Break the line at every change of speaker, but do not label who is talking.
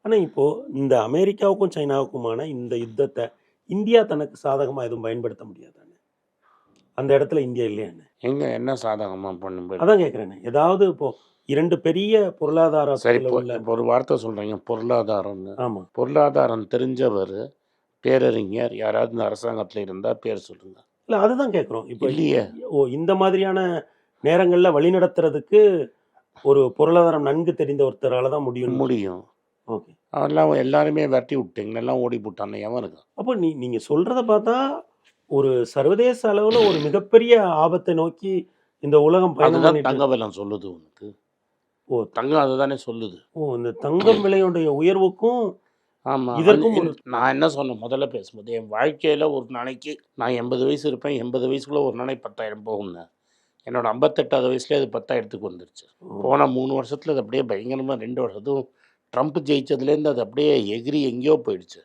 ஆனா இப்போ இந்த அமெரிக்காவுக்கும் சைனாவுக்குமான இந்த யுத்தத்தை இந்தியா தனக்கு சாதகமா எதுவும் பயன்படுத்த முடியாதானே? அந்த இடத்துல இந்தியா இல்லையானே?
எங்க என்ன சாதகமா பண்ண?
அதான் கேட்குறேனே. ஏதாவது இப்போ 2 பெரிய
சரி,
பொருளாதாரத்துல
இப்போ
உள்ள
இப்போ ஒரு வார்த்தை சொல்றீங்க பொருளாதாரம்னு.
ஆமா.
பொருளாதாரம் தெரிஞ்சவர், பேரறிஞர் யாராவது இந்த அரசாங்கத்தில் இருந்தால் பேர் சொல்லுங்க.
இல்ல அதுதான் கேட்குறோம். இப்போ
இல்லையே.
இந்த மாதிரியான நேரங்கள்ல வழிநடத்துறதுக்கு ஒரு பொருளாதாரம் நன்கு தெரிந்த ஒருத்தரால தான் முடியும்னு
முடியும்.
ஓகே.
அதெல்லாம் எல்லாருமே விரட்டி விட்டீங்க, எல்லாம் ஓடி போட்டானே எவனுக்கு?
அப்போ நீங்க சொல்றத பார்த்தா ஒரு சர்வதேச அளவுல ஒரு மிகப்பெரிய ஆபத்தை நோக்கி இந்த உலகம் பயணம்
அதுதான்
பண்ணிட்டு
தங்க விலை சொல்லுது உனக்கு.
ஓ
தங்கம் அதுதானே சொல்லுது.
இந்த தங்கம் விலையுடைய உயர்வுக்கும்
ஆமாம்.
இதற்கும் ஒரு
நான் என்ன சொன்னேன் முதல்ல பேசும்போது, என் வாழ்க்கையில் ஒரு நாளைக்கு நான் 80 வயசு இருப்பேன், 80 வயசுக்குள்ளே ஒரு நாளைக்கு 10,000 போகும்னு. என்னோட 58வது வயசுலேயே அது 10,000க்கு வந்துருச்சு. போன 3 வருஷத்தில் அது அப்படியே பயங்கரமாக 2 வருஷம், அதுவும் ட்ரம்ப் ஜெயிச்சதுலேருந்து அது அப்படியே எகிரி எங்கேயோ போயிடுச்சு.